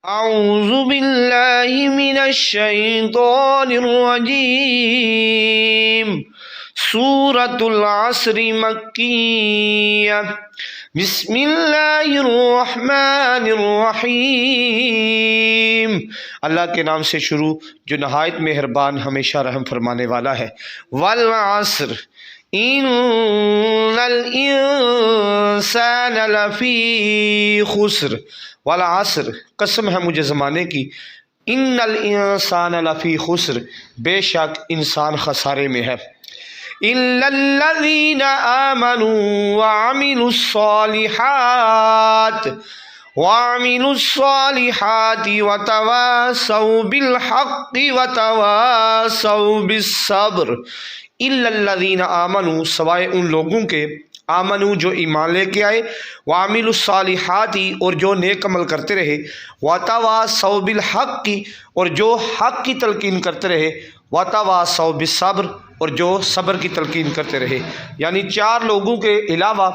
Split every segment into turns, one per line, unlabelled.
اعوذ باللہ من الشیطان الرجیم سورۃ العصر مکیہ بسم اللہ الرحمن الرحیم۔ اللہ کے نام سے شروع جو نہایت مہربان ہمیشہ رحم فرمانے والا ہے۔ والعصر ان الانسان لفی خسر، والعصر قسم ہے مجھے زمانے کی، ان الانسان لفی خسر بے شک انسان خسارے میں ہے، الا الذین آمنوا وعملوا الصالحات وتواصوا بالحق وتواصوا بالصبر۔ الا الذین آمنوا سوائے ان لوگوں کے، آمنوا جو ایمان لے کے آئے، وعملوا الصالحات اور جو نیک عمل کرتے رہے، وتواصوا بالحق اور جو حق کی تلقین کرتے رہے، وتواصوا بالصبر اور جو صبر کی تلقین کرتے رہے۔ یعنی چار لوگوں کے علاوہ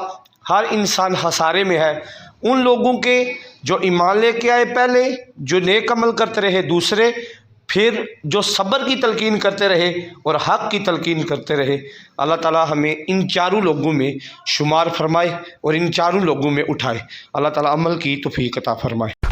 ہر انسان خسارے میں ہے۔ ان لوگوں کے جو ایمان لے کے آئے پہلے، جو نیک عمل کرتے رہے دوسرے، پھر جو صبر کی تلقین کرتے رہے اور حق کی تلقین کرتے رہے۔ اللہ تعالیٰ ہمیں ان چاروں لوگوں میں شمار فرمائے اور ان چاروں لوگوں میں اٹھائے۔ اللہ تعالیٰ عمل کی توفیق عطا فرمائے۔